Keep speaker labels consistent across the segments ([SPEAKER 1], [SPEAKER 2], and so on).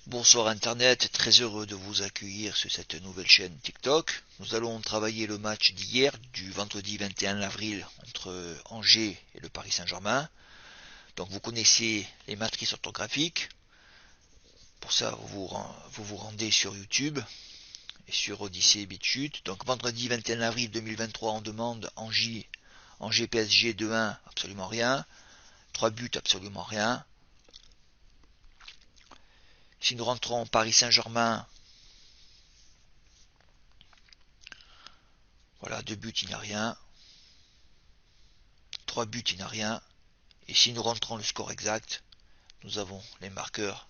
[SPEAKER 1] Bonsoir Internet, très heureux de vous accueillir sur cette nouvelle chaîne TikTok. Nous allons travailler le match d'hier, du vendredi 21 avril, entre Angers et le Paris Saint-Germain. Donc vous connaissez les matrices orthographiques. Pour ça, vous rendez sur YouTube et sur Odyssée BitChute. Donc vendredi 21 avril 2023, on demande Angers PSG 2-1, absolument rien. 3 buts, absolument rien. Si nous rentrons Paris Saint-Germain, voilà, 2 buts, il n'y a rien. 3 buts, il n'y a rien. Et si nous rentrons le score exact, nous avons les marqueurs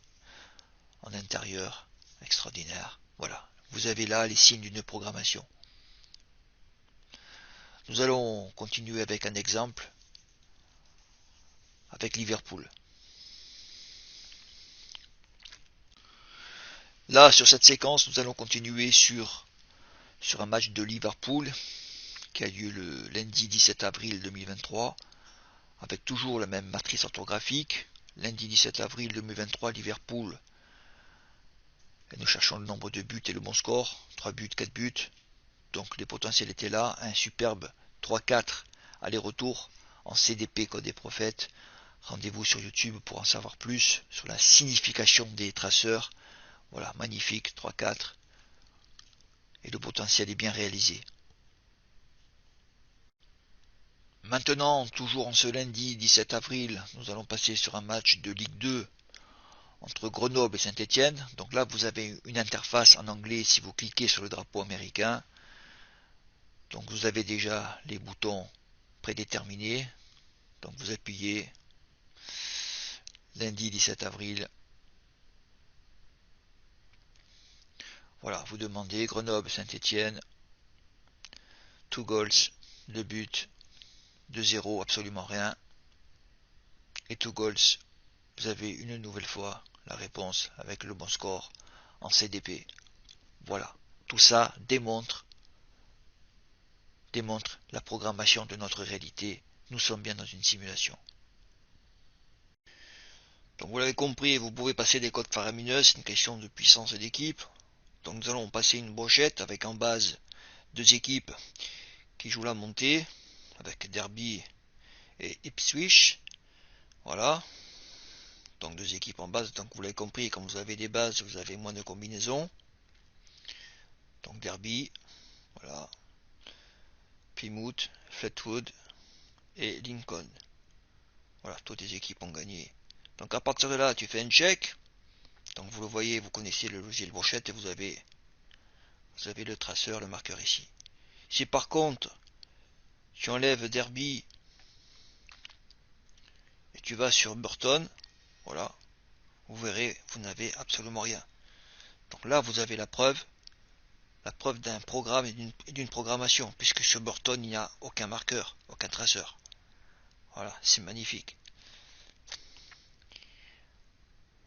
[SPEAKER 1] en intérieur extraordinaire. Voilà, vous avez là les signes d'une programmation. Nous allons continuer avec un exemple avec Liverpool. Là, sur cette séquence, nous allons continuer sur un match de Liverpool qui a lieu le lundi 17 avril 2023 avec toujours la même matrice orthographique. Lundi 17 avril 2023, Liverpool. Et nous cherchons le nombre de buts et le bon score. 3 buts, 4 buts. Donc les potentiels étaient là. Un superbe 3-4 aller-retour en CDP Code des Prophètes. Rendez-vous sur YouTube pour en savoir plus sur la signification des traceurs. Voilà, magnifique, 3-4. Et le potentiel est bien réalisé. Maintenant, toujours en ce lundi 17 avril, nous allons passer sur un match de Ligue 2 entre Grenoble et Saint-Étienne. Donc là, vous avez une interface en anglais si vous cliquez sur le drapeau américain. Donc vous avez déjà les boutons prédéterminés. Donc vous appuyez lundi 17 avril. Voilà, vous demandez Grenoble, Saint-Étienne, 2 goals, 2 buts, 2-0, absolument rien. Et 2 goals, vous avez une nouvelle fois la réponse avec le bon score en CDP. Voilà, tout ça démontre la programmation de notre réalité. Nous sommes bien dans une simulation. Donc vous l'avez compris, vous pouvez passer des codes faramineuses, c'est une question de puissance et d'équipe. Donc nous allons passer une brochette avec en base deux équipes qui jouent la montée, avec Derby et Ipswich. Voilà. Donc deux équipes en base, donc vous l'avez compris, quand vous avez des bases, vous avez moins de combinaisons. Donc Derby, voilà. Plymouth, Fleetwood et Lincoln. Voilà, toutes les équipes ont gagné. Donc à partir de là, tu fais un check. Donc vous le voyez, vous connaissez le logiciel brochette et vous avez le traceur, le marqueur ici. Si par contre, tu enlèves Derby et tu vas sur Burton, voilà, vous verrez, vous n'avez absolument rien. Donc là, vous avez la preuve d'un programme et d'une programmation, puisque sur Burton, il n'y a aucun marqueur, aucun traceur. Voilà, c'est magnifique.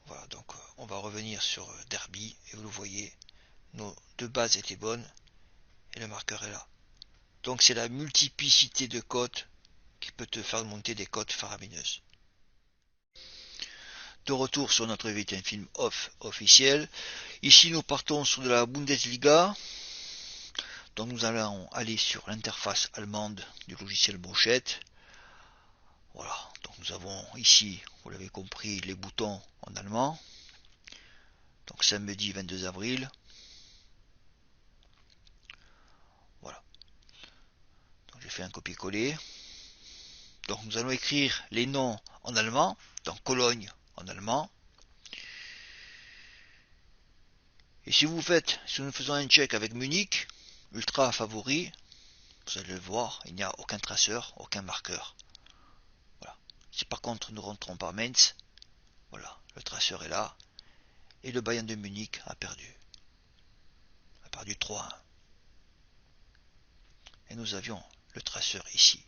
[SPEAKER 1] Voilà, donc on va revenir sur Derby, et vous le voyez, nos deux bases étaient bonnes, et le marqueur est là. Donc c'est la multiplicité de cotes qui peut te faire monter des cotes faramineuses. De retour sur notre V1 film off officiel. Ici nous partons sur de la Bundesliga. Donc nous allons aller sur l'interface allemande du logiciel brochette. Voilà, donc nous avons ici, vous l'avez compris, les boutons en allemand. Donc samedi 22 avril. Voilà. Donc j'ai fait un copier-coller. Donc nous allons écrire les noms en allemand. Donc Cologne en allemand. Et si nous faisons un check avec Munich, ultra favori, vous allez le voir, il n'y a aucun traceur, aucun marqueur. Voilà. Si par contre nous rentrons par Mainz, voilà, le traceur est là, et le Bayern de Munich a perdu. A perdu 3-1. Et nous avions le traceur ici.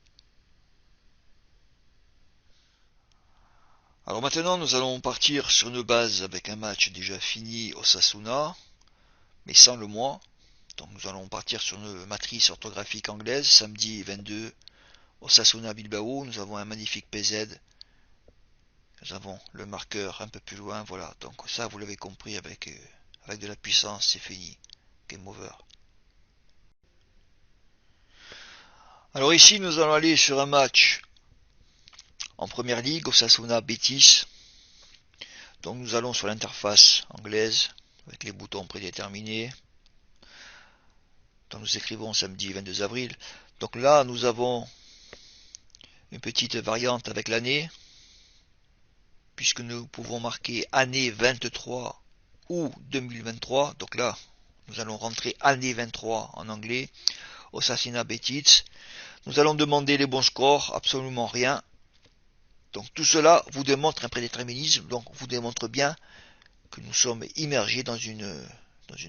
[SPEAKER 1] Alors maintenant nous allons partir sur une base avec un match déjà fini au Osasuna, mais sans le mois. Donc nous allons partir sur une matrice orthographique anglaise, samedi 22, Osasuna Bilbao, nous avons un magnifique PZ Nous avons le marqueur un peu plus loin, voilà. Donc ça, vous l'avez compris, avec de la puissance, c'est fini. Game over. Alors ici, nous allons aller sur un match en première ligue, Osasuna Betis. Donc nous allons sur l'interface anglaise, avec les boutons prédéterminés. Donc nous écrivons samedi 22 avril. Donc là, nous avons une petite variante avec l'année, puisque nous pouvons marquer année 23 ou 2023. Donc là, nous allons rentrer année 23 en anglais. Osasuna Betis. Nous allons demander les bons scores, absolument rien. Donc tout cela vous démontre un prédéterminisme, donc vous démontre bien que nous sommes immergés dans une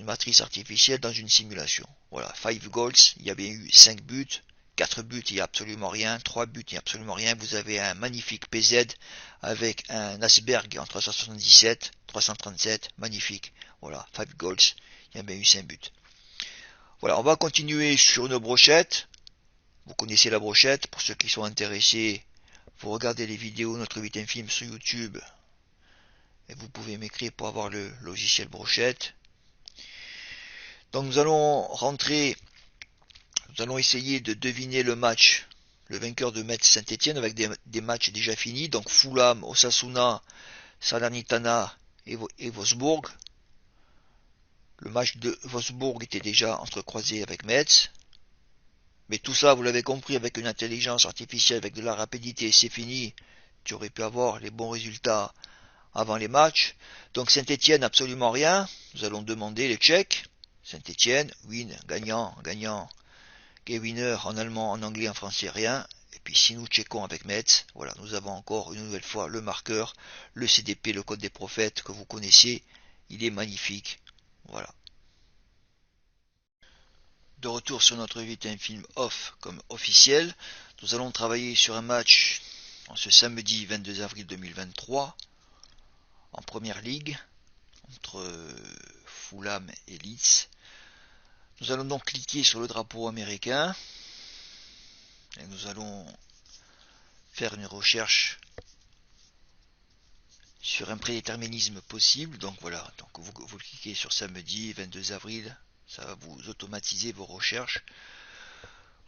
[SPEAKER 1] matrice artificielle, dans une simulation. Voilà, 5 goals, il y a bien eu 5 buts, 4 buts, il n'y a absolument rien, 3 buts, il n'y a absolument rien. Vous avez un magnifique PZ avec un iceberg en 377, 337, magnifique. Voilà, 5 goals, il y a bien eu 5 buts. Voilà, on va continuer sur une brochette. Vous connaissez la brochette, pour ceux qui sont intéressés, vous regardez les vidéos Notre 8ème film sur YouTube et vous pouvez m'écrire pour avoir le logiciel brochette. Donc nous allons essayer de deviner le match, le vainqueur de Metz Saint-Etienne avec des matchs déjà finis, donc Fulham, Osasuna, Salernitana et Wolfsburg. Le match de Wolfsburg était déjà entrecroisé avec Metz. Mais tout ça, vous l'avez compris, avec une intelligence artificielle, avec de la rapidité, c'est fini. Tu aurais pu avoir les bons résultats avant les matchs. Donc Saint-Etienne, absolument rien. Nous allons demander les Tchèques. Saint-Etienne, win, gagnant, gagnant. Gay winner en allemand, en anglais, en français, rien. Et puis si nous checkons avec Metz, voilà, nous avons encore une nouvelle fois le marqueur, le CDP, le code des prophètes que vous connaissez. Il est magnifique. Voilà. De retour sur notre 8ème film off comme officiel, nous allons travailler sur un match en ce samedi 22 avril 2023 en première ligue entre Fulham et Leeds. Nous allons donc cliquer sur le drapeau américain et nous allons faire une recherche sur un prédéterminisme possible. Donc voilà, donc vous cliquez sur samedi 22 avril, ça va vous automatiser vos recherches.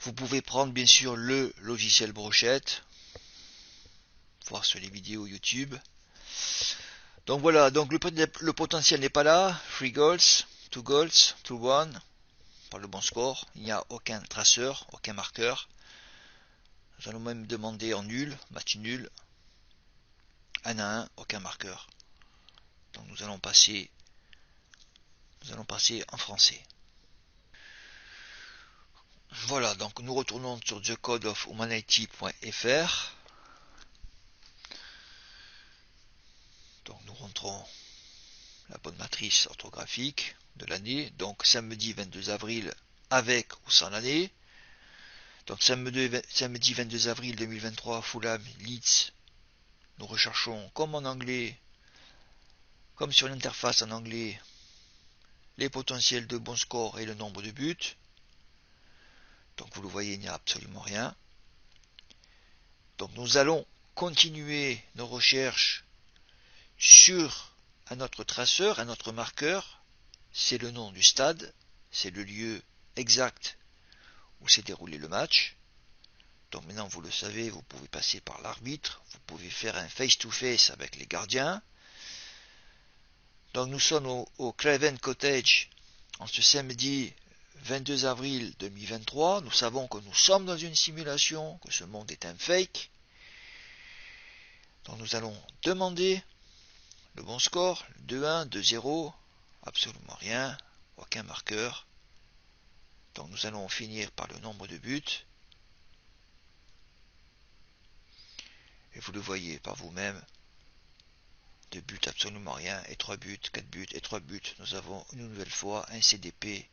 [SPEAKER 1] Vous pouvez prendre bien sûr le logiciel brochette, voir sur les vidéos YouTube. Donc voilà, donc le potentiel n'est pas là. 3 goals, 2 goals, 2-1, par le bon score. Il n'y a aucun traceur, aucun marqueur. Nous allons même demander en nul, match nul, 1-1, aucun marqueur. Donc nous allons passer en français. Voilà, donc nous retournons sur thecodeofhumanity.fr. Donc nous rentrons la bonne matrice orthographique de l'année. Donc samedi 22 avril avec ou sans l'année. Donc samedi 22 avril 2023, Fulham, Leeds. Nous recherchons comme en anglais, comme sur l'interface en anglais, les potentiels de bon score et le nombre de buts. Donc vous le voyez, il n'y a absolument rien. Donc nous allons continuer nos recherches sur un autre traceur, un autre marqueur. C'est le nom du stade, c'est le lieu exact où s'est déroulé le match. Donc maintenant vous le savez, vous pouvez passer par l'arbitre, vous pouvez faire un face-to-face avec les gardiens. Donc nous sommes au Craven Cottage en ce samedi 22 avril 2023. Nous savons que nous sommes dans une simulation, que ce monde est un fake. Donc nous allons demander le bon score, 2-1, 2-0, absolument rien, aucun marqueur. Donc nous allons finir par le nombre de buts. Et vous le voyez par vous-même, 2 buts absolument rien, et 3 buts, 4 buts et 3 buts. Nous avons une nouvelle fois un CDP,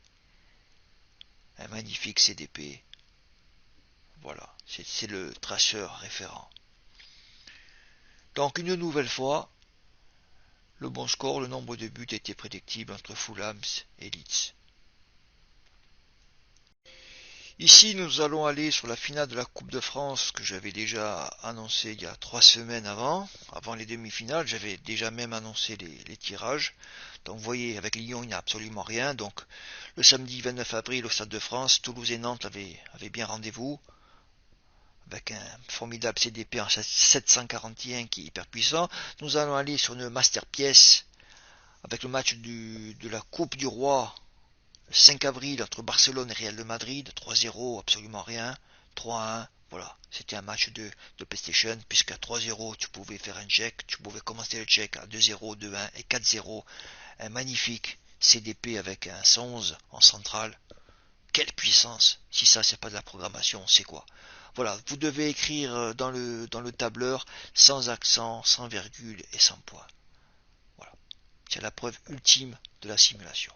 [SPEAKER 1] un magnifique CDP. Voilà, c'est le traceur référent. Donc une nouvelle fois, le bon score, le nombre de buts était prédictible entre Fulham et Leeds. Ici, nous allons aller sur la finale de la Coupe de France que j'avais déjà annoncé il y a 3 semaines avant les demi-finales. J'avais déjà même annoncé les tirages. Donc vous voyez, avec Lyon, il n'y a absolument rien. Donc le samedi 29 avril au Stade de France, Toulouse et Nantes avaient bien rendez-vous. Avec un formidable CDP en 741 qui est hyper puissant. Nous allons aller sur une masterpièce avec le match de la Coupe du Roi. Le 5 avril entre Barcelone et Real de Madrid, 3-0, absolument rien, 3-1, voilà, c'était un match de PlayStation, puisqu'à 3-0 tu pouvais faire un check, tu pouvais commencer le check à 2-0, 2-1 et 4-0, un magnifique CDP avec un 111 en centrale, quelle puissance, si ça c'est pas de la programmation, c'est quoi? Voilà, vous devez écrire dans le tableur sans accent, sans virgule et sans point. Voilà, c'est la preuve ultime de la simulation.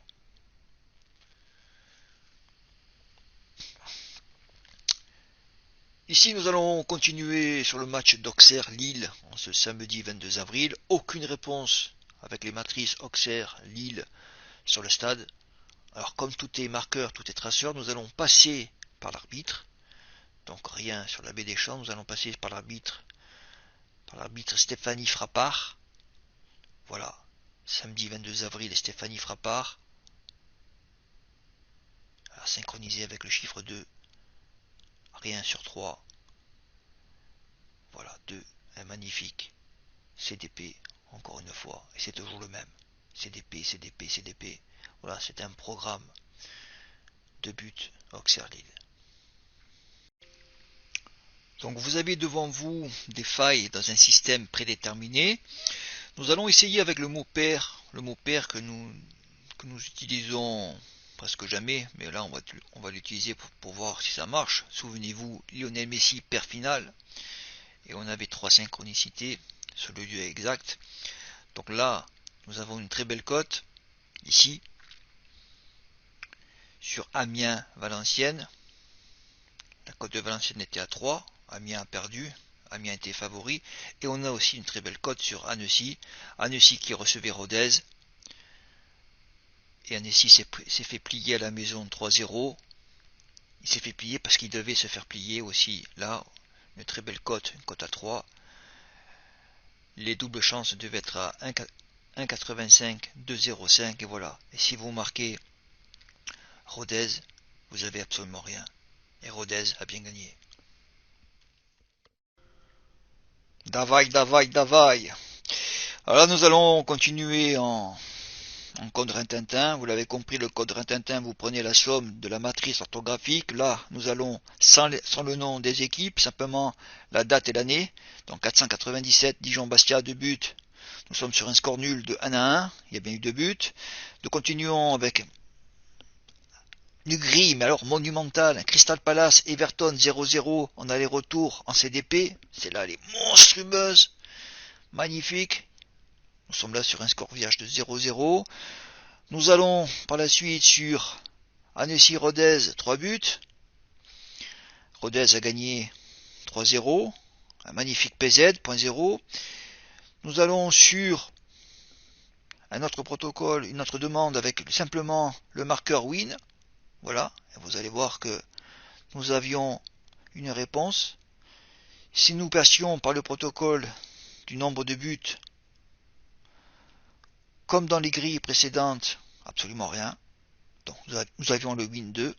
[SPEAKER 1] Ici, nous allons continuer sur le match d'Auxerre-Lille en ce samedi 22 avril. Aucune réponse avec les matrices Auxerre-Lille sur le stade. Alors, comme tout est marqueur, tout est traceur, nous allons passer par l'arbitre. Donc, rien sur la baie des Champs. Nous allons passer par l'arbitre Stéphanie Frappard. Voilà, samedi 22 avril, Stéphanie Frappard. Alors, synchronisé avec le chiffre 2. Rien sur 3. Voilà, 2. Un magnifique CDP, encore une fois, et c'est toujours le même. CDP, CDP, CDP. Voilà, c'est un programme de but Auxerre-Lille. Donc vous avez devant vous des failles dans un système prédéterminé. Nous allons essayer avec le mot pair que nous utilisons presque jamais, mais là on va l'utiliser pour voir si ça marche. Souvenez-vous, Lionel Messi paire final, et on avait 3 synchronicités sur le lieu exact. Donc là, nous avons une très belle cote, ici, sur Amiens-Valenciennes. La cote de Valenciennes était à 3, Amiens a perdu, Amiens était favori, et on a aussi une très belle cote sur Annecy, Annecy qui recevait Rodez, et Annecy s'est fait plier à la maison 3-0, il s'est fait plier parce qu'il devait se faire plier aussi, là, une très belle cote, une cote à 3, les doubles chances devaient être à 1,85, 2,05, et voilà, et si vous marquez Rodez, vous avez absolument rien, et Rodez a bien gagné. Davai, davai, davai. Alors là, nous allons continuer en code Rintintin. Vous l'avez compris, le code Rintintin, vous prenez la somme de la matrice orthographique. Là, nous allons, sans le nom des équipes, simplement la date et l'année. Donc 497, Dijon-Bastia, 2 buts. Nous sommes sur un score nul de 1-1. Il y a bien eu 2 buts. Nous continuons avec une grille, mais alors monumentale. Crystal Palace, Everton 0-0 en aller-retour en CDP. C'est là, elle est monstrueuse. Magnifique. Nous sommes là sur un score vierge de 0-0. Nous allons par la suite sur Annecy-Rodez, 3 buts. Rodez a gagné 3-0. Un magnifique PZ, 0.0. Nous allons sur un autre protocole, une autre demande avec simplement le marqueur win. Voilà, et vous allez voir que nous avions une réponse. Si nous passions par le protocole du nombre de buts, comme dans les grilles précédentes, absolument rien. Donc nous avions le win 2,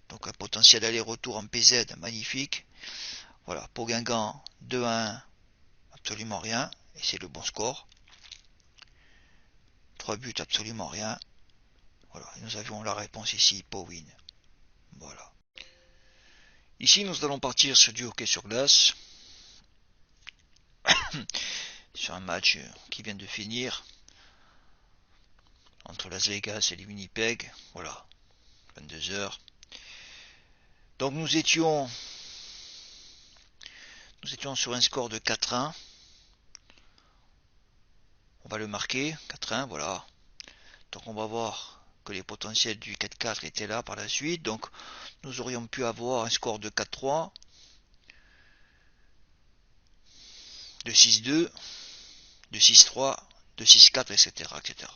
[SPEAKER 1] donc un potentiel aller-retour en PZ magnifique. Voilà, pour Guingamp 2-1, absolument rien, et c'est le bon score. 3 buts, absolument rien. Voilà, et nous avions la réponse ici, pour win. Voilà. Ici, nous allons partir sur du hockey sur glace, sur un match qui vient de finir, entre Las Vegas et les Winnipeg. Voilà, 22h. Donc nous étions sur un score de 4-1. On va le marquer, 4-1, voilà. Donc on va voir que les potentiels du 4-4 étaient là par la suite. Donc nous aurions pu avoir un score de 4-3, de 6-2, de 6-3, de 6-4, etc., etc.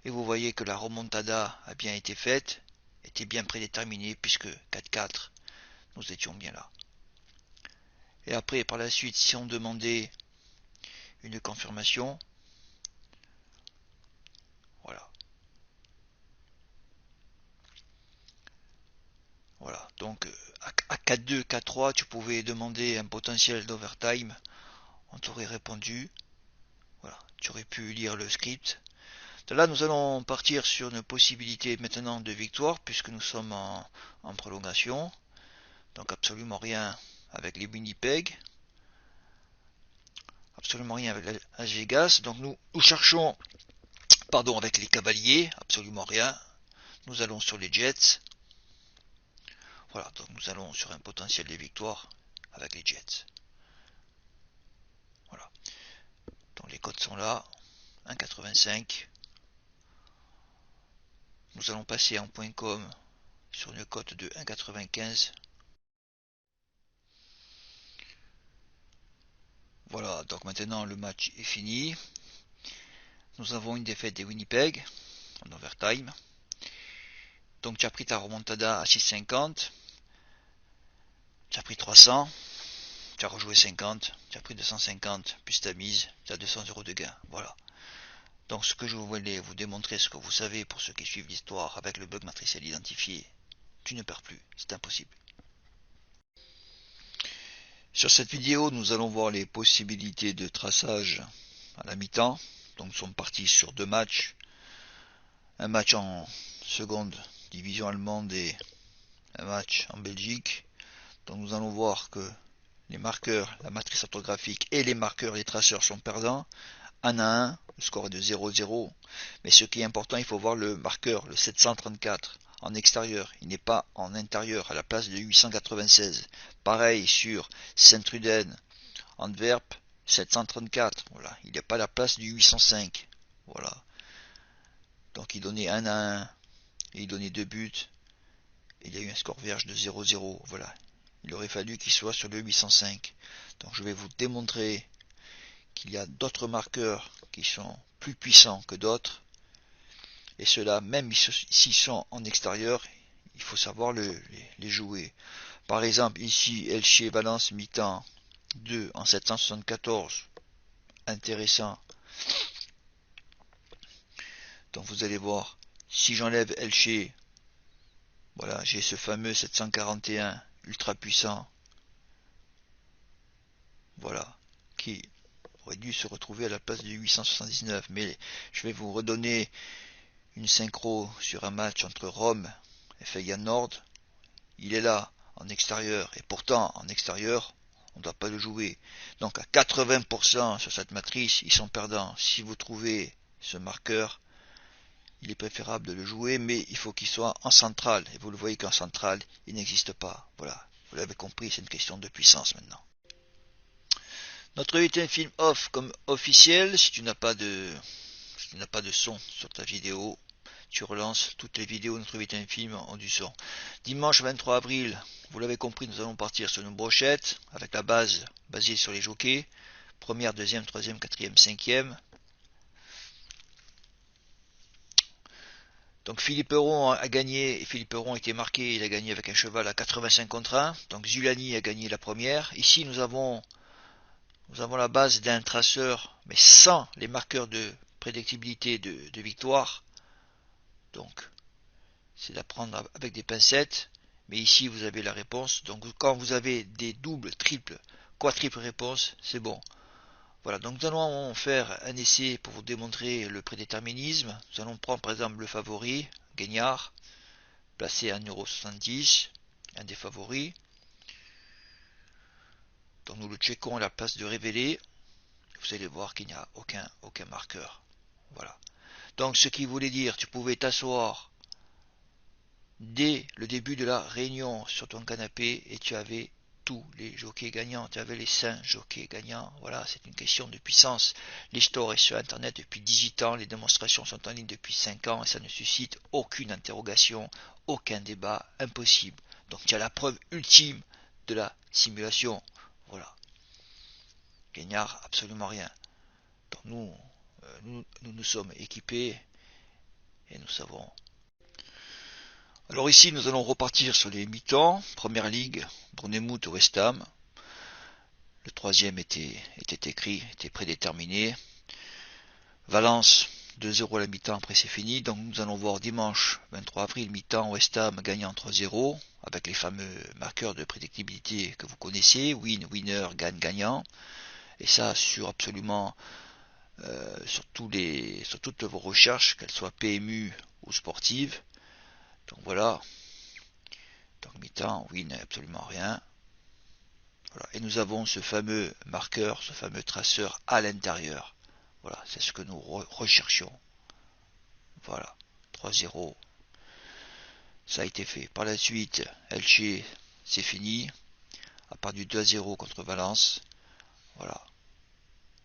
[SPEAKER 1] Et vous voyez que la remontada a bien été faite, était bien prédéterminée, puisque 4-4 nous étions bien là. Et après, par la suite, si on demandait une confirmation, voilà. Voilà, donc à 4-2, 4-3, tu pouvais demander un potentiel d'overtime, on t'aurait répondu, voilà, tu aurais pu lire le script. De là, nous allons partir sur une possibilité maintenant de victoire, puisque nous sommes en prolongation, donc absolument rien avec les Winnipeg, absolument rien avec Las Vegas, donc nous cherchons, pardon, avec les Cavaliers, absolument rien, nous allons sur les Jets, voilà, donc nous allons sur un potentiel de victoire avec les Jets. Voilà. Donc les codes sont là. 1,85. Nous allons passer en .com sur une cote de 1,95. Voilà, donc maintenant le match est fini. Nous avons une défaite des Winnipeg en overtime. Donc tu as pris ta remontada à 6,50. Tu as pris 300. Tu as rejoué 50. Tu as pris 250 plus ta mise. Tu as 200 euros de gain. Voilà. Donc ce que je voulais vous démontrer, ce que vous savez pour ceux qui suivent l'histoire avec le bug matriciel identifié, tu ne perds plus, c'est impossible. Sur cette vidéo, nous allons voir les possibilités de traçage à la mi-temps. Donc nous sommes partis sur deux matchs. Un match en seconde division allemande et un match en Belgique. Donc nous allons voir que les marqueurs, la matrice orthographique et les marqueurs, les traceurs sont perdants. 1 à 1, le score est de 0-0. Mais ce qui est important, il faut voir le marqueur, le 734, en extérieur. Il n'est pas en intérieur, à la place de 896. Pareil sur Saint-Truden, Antwerp, 734. Voilà, il n'est pas à la place du 805. Voilà. Donc il donnait 1 à 1, et il donnait 2 buts. Et il y a eu un score vierge de 0-0. Voilà. Il aurait fallu qu'il soit sur le 805. Donc je vais vous démontrer qu'il y a d'autres marqueurs qui sont plus puissants que d'autres. Et ceux-là, même s'ils sont en extérieur, il faut savoir les jouer. Par exemple, ici, Elche Valence mi-temps 2 en 774. Intéressant. Donc vous allez voir, si j'enlève Elche, voilà, j'ai ce fameux 741 ultra puissant. Voilà, qui aurait dû se retrouver à la place du 879. Mais je vais vous redonner une synchro sur un match entre Rome et Feyenoord. Il est là en extérieur, et pourtant en extérieur on ne doit pas le jouer. Donc à 80% sur cette matrice ils sont perdants. Si vous trouvez ce marqueur, il est préférable de le jouer, mais il faut qu'il soit en centrale, et vous le voyez qu'en centrale il n'existe pas. Voilà, vous l'avez compris, c'est une question de puissance maintenant. Notre 8ème film off comme officiel. Si tu n'as pas de son sur ta vidéo, tu relances toutes les vidéos de notre 8ème film ont du son. Dimanche 23 avril, vous l'avez compris, nous allons partir sur une brochette avec la base basée sur les jockeys. Première, deuxième, troisième, quatrième, cinquième. Donc Philippe Euron a gagné, et Philippe Euron a été marqué, il a gagné avec un cheval à 85 contre 1. Donc Zulani a gagné la première. Ici nous avons la base d'un traceur, mais sans les marqueurs de prédictibilité de victoire. Donc c'est d'apprendre avec des pincettes. Mais ici vous avez la réponse. Donc quand vous avez des doubles, triples, quadruples réponses, c'est bon. Voilà, donc nous allons faire un essai pour vous démontrer le prédéterminisme. Nous allons prendre par exemple le favori, Guignard, placé à 1,70€, un des favoris. Donc nous le checkons à la place de révéler. Vous allez voir qu'il n'y a aucun marqueur. Voilà. Donc ce qui voulait dire, tu pouvais t'asseoir dès le début de la réunion sur ton canapé et tu avais tous les jockeys gagnants, tu avais les 5 jockeys gagnants. Voilà, c'est une question de puissance. L'histoire est sur internet depuis 18 ans, les démonstrations sont en ligne depuis 5 ans et ça ne suscite aucune interrogation, aucun débat, impossible. Donc tu as la preuve ultime de la simulation. Voilà. Gagnard, absolument rien. Donc nous sommes équipés et nous savons. Alors ici, nous allons repartir sur les mi-temps. Première ligue, Bournemouth au West Ham. Le troisième était écrit, était prédéterminé. Valence, 2-0 à la mi-temps, après c'est fini. Donc nous allons voir dimanche 23 avril, mi-temps, West Ham gagnant 3-0, avec les fameux marqueurs de prédictibilité que vous connaissez, win, winner, gagne, gagnant. Et ça sur absolument, sur toutes vos recherches, qu'elles soient PMU ou sportives. Donc voilà, donc mi-temps, win, absolument rien. Voilà. Et nous avons ce fameux marqueur, ce fameux traceur à l'intérieur. Voilà, c'est ce que nous recherchions. Voilà, 3-0, ça a été fait. Par la suite, Elche, c'est fini. À part du 2-0 contre Valence. Voilà.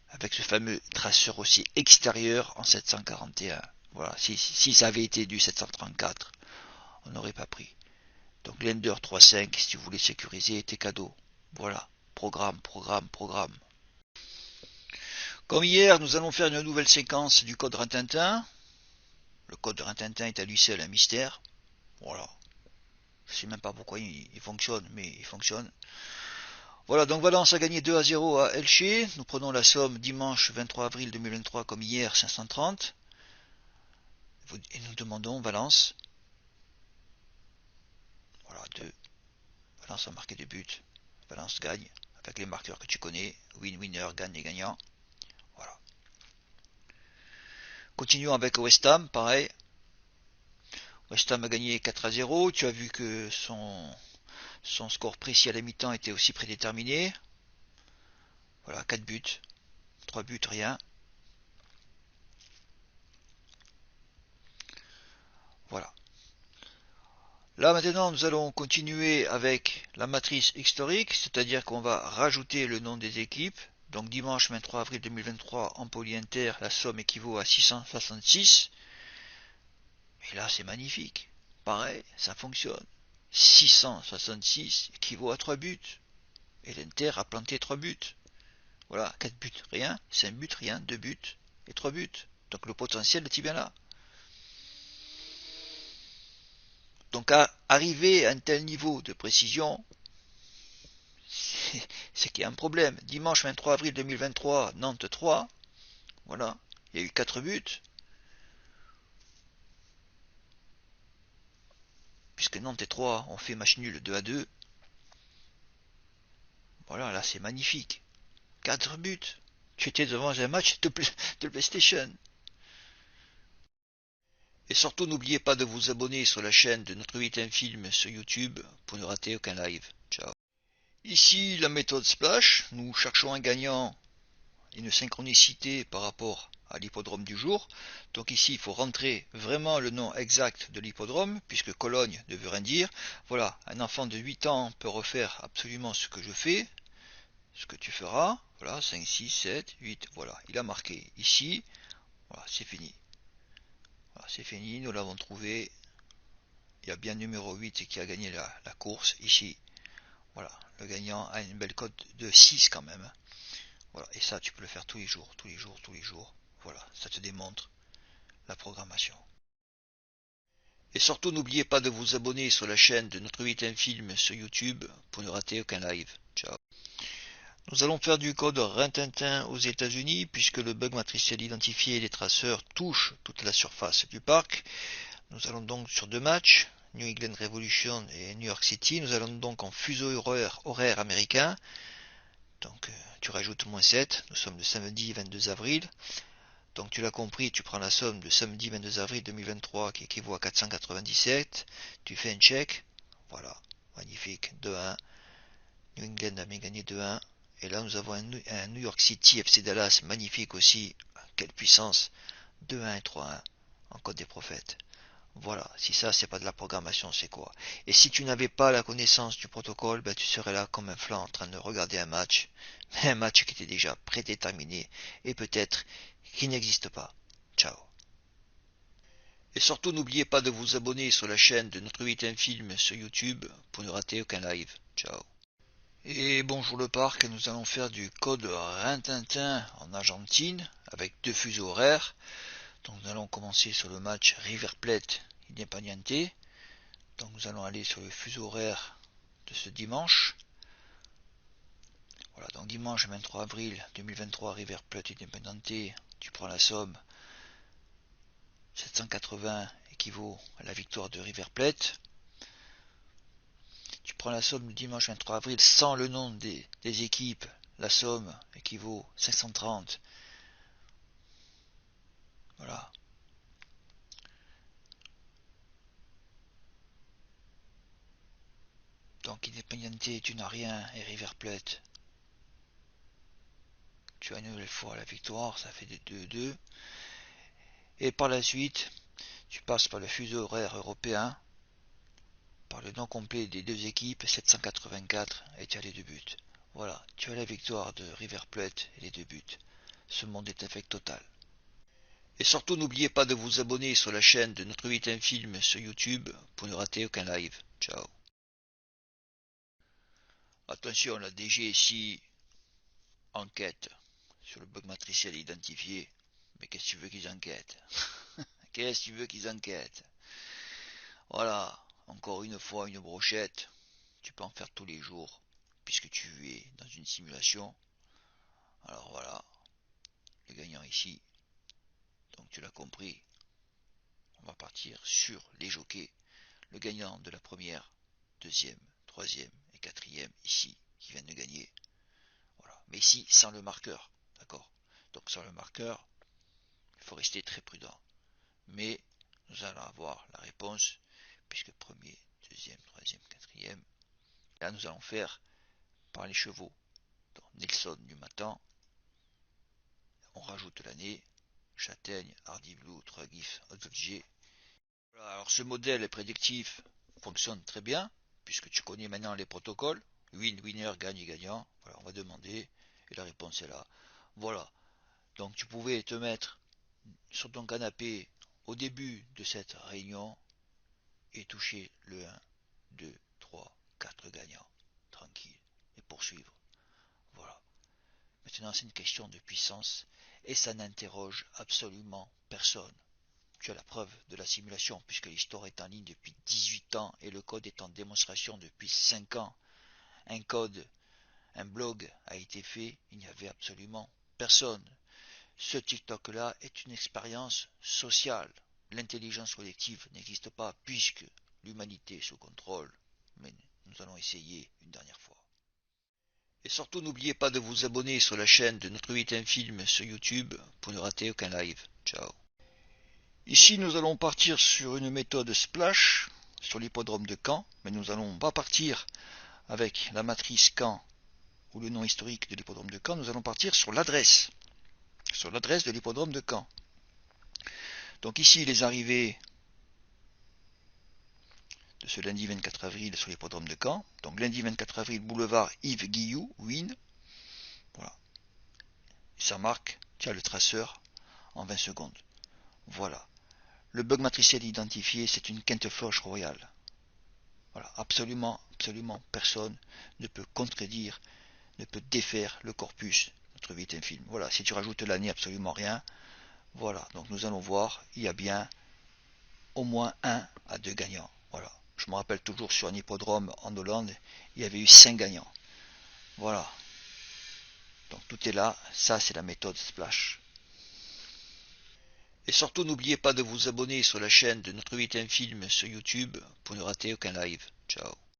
[SPEAKER 1] Avec ce fameux traceur aussi extérieur en 741. Voilà, si ça avait été du 734, on n'aurait pas pris. Donc l'Ender 3.5, si vous voulez sécuriser, était cadeau. Voilà, programme, programme, programme. Comme hier, nous allons faire une nouvelle séquence du code Rintintin. Le code de Rintintin est à lui seul un mystère. Voilà. Je ne sais même pas pourquoi il fonctionne, mais il fonctionne. Voilà, donc Valence a gagné 2-0 à Elche. Nous prenons la somme dimanche 23 avril 2023 comme hier, 530. Et nous demandons Valence. Voilà, 2. Valence a marqué 2 buts. Valence gagne avec les marqueurs que tu connais. Win, winner, gagne et gagnant. Voilà. Continuons avec West Ham, pareil. West Ham a gagné 4-0. Tu as vu que son score précis à la mi-temps était aussi prédéterminé. Voilà, 4 buts. 3 buts, rien. Voilà. Là maintenant nous allons continuer avec la matrice historique, c'est-à-dire qu'on va rajouter le nom des équipes. Donc dimanche 23 avril 2023 Empoli Inter, la somme équivaut à 666. Et là c'est magnifique. Pareil, ça fonctionne. 666 équivaut à 3 buts. Et l'Inter a planté 3 buts. Voilà, 4 buts, rien, 5 buts, rien, 2 buts et 3 buts. Donc le potentiel est bien là. Donc à arriver à un tel niveau de précision, c'est qu'il y a un problème. Dimanche 23 avril 2023, Nantes 3, voilà, il y a eu 4 buts, puisque Nantes et 3 ont fait match nul 2-2. Voilà, là c'est magnifique. 4 buts. Tu étais devant un match de PlayStation. Et surtout n'oubliez pas de vous abonner sur la chaîne de notre 8 film sur YouTube pour ne rater aucun live. Ciao. Ici la méthode Splash, nous cherchons un gagnant et une synchronicité par rapport à l'hippodrome du jour. Donc ici il faut rentrer vraiment le nom exact de l'hippodrome, puisque Cologne ne veut rien dire. Voilà, un enfant de 8 ans peut refaire absolument ce que je fais, ce que tu feras. Voilà, 5, 6, 7, 8, voilà, il a marqué ici. Voilà, c'est fini. Voilà, c'est fini, nous l'avons trouvé. Il y a bien numéro 8 qui a gagné la course ici. Voilà, le gagnant a une belle cote de 6 quand même. Voilà, et ça tu peux le faire tous les jours, tous les jours, tous les jours. Voilà, ça te démontre la programmation. Et surtout n'oubliez pas de vous abonner sur la chaîne de notre 8 film sur YouTube pour ne rater aucun live. Ciao. Nous allons faire du code Rintintin aux États-Unis puisque le bug matriciel identifié des traceurs touche toute la surface du parc. Nous allons donc sur 2 matchs, New England Revolution et New York City. Nous allons donc en fuseau horaire américain. Donc tu rajoutes -7, nous sommes le samedi 22 avril. Donc tu l'as compris, tu prends la somme de samedi 22 avril 2023 qui équivaut à 497, tu fais un check, voilà, magnifique, 2-1, New England a bien gagné 2-1, et là nous avons un New York City FC Dallas magnifique aussi, quelle puissance, 2-1 et 3-1 en Côte des Prophètes. Voilà, si ça c'est pas de la programmation, c'est quoi? Et si tu n'avais pas la connaissance du protocole, ben, tu serais là comme un flan en train de regarder un match qui était déjà prédéterminé et peut-être qui n'existe pas. Ciao. Et surtout n'oubliez pas de vous abonner sur la chaîne de notre 8 film sur YouTube pour ne rater aucun live. Ciao. Et bonjour le parc, nous allons faire du code Rintintin en Argentine avec 2 fuseaux horaires. Donc nous allons commencer sur le match River Plate Independiente. Donc nous allons aller sur le fuseau horaire de ce dimanche. Voilà, donc dimanche 23 avril 2023, River Plate Independente, tu prends la somme. 780 équivaut à la victoire de River Plate. Tu prends la somme du dimanche 23 avril sans le nom des équipes, la somme équivaut 530. Voilà. Donc Independiente, tu n'as rien, et River Plate, tu as une nouvelle fois la victoire, ça fait des 2-2. Et par la suite, tu passes par le fuseau horaire européen, par le nom complet des deux équipes, 784, et tu as les 2 buts. Voilà, tu as la victoire de River Plate et les 2 buts. Ce monde est un fait total. Et surtout n'oubliez pas de vous abonner sur la chaîne de Notre 8 Film sur YouTube pour ne rater aucun live. Ciao. Attention, la DGSI enquête sur le bug matriciel identifié. Mais qu'est-ce que tu veux qu'ils enquêtent? Qu'est-ce que tu veux qu'ils enquêtent? Voilà, encore une fois une brochette. Tu peux en faire tous les jours puisque tu es dans une simulation. Alors voilà, le gagnant ici. Donc tu l'as compris. On va partir sur les jockeys. Le gagnant de la première, deuxième, troisième et quatrième ici qui viennent de gagner. Voilà. Mais ici sans le marqueur. D'accord. Donc sans le marqueur, il faut rester très prudent. Mais nous allons avoir la réponse puisque premier, deuxième, troisième, quatrième. Là nous allons faire par les chevaux. Donc, Nelson du matin. On rajoute l'année. Châtaigne, Hardy Blue, 3 GIF, G. Voilà, alors ce modèle prédictif fonctionne très bien, puisque tu connais maintenant les protocoles. Win, winner, gagne, gagnant. Voilà, on va demander, et la réponse est là. Voilà, donc tu pouvais te mettre sur ton canapé au début de cette réunion et toucher le 1, 2, 3, 4 gagnants. Tranquille, et poursuivre. Voilà. Maintenant, c'est une question de puissance, et ça n'interroge absolument personne. Tu as la preuve de la simulation, puisque l'histoire est en ligne depuis 18 ans et le code est en démonstration depuis 5 ans. Un code, un blog a été fait, il n'y avait absolument personne. Ce TikTok-là est une expérience sociale. L'intelligence collective n'existe pas puisque l'humanité est sous contrôle. Mais nous allons essayer une dernière fois. Et surtout n'oubliez pas de vous abonner sur la chaîne de Notre 8 Film sur YouTube pour ne rater aucun live. Ciao. Ici, nous allons partir sur une méthode splash sur l'hippodrome de Caen, mais nous allons pas partir avec la matrice Caen ou le nom historique de l'hippodrome de Caen, nous allons partir sur l'adresse de l'hippodrome de Caen. Donc ici, les arrivées de ce lundi 24 avril sur l'hippodrome de Caen. Donc lundi 24 avril, boulevard Yves Guilloux, win. Voilà. Et ça marque, tiens, le traceur en 20 secondes. Voilà. Le bug matriciel identifié, c'est une quinte floche royale. Voilà, absolument personne ne peut contredire, ne peut défaire le corpus, notre 8 film. Voilà, si tu rajoutes l'année, absolument rien. Voilà, donc nous allons voir, il y a bien au moins 1 à 2 gagnants. Voilà, je me rappelle toujours sur un hippodrome en Hollande, il y avait eu 5 gagnants. Voilà, donc tout est là, ça c'est la méthode Splash. Et surtout n'oubliez pas de vous abonner sur la chaîne de Notre 8 Film sur YouTube pour ne rater aucun live. Ciao.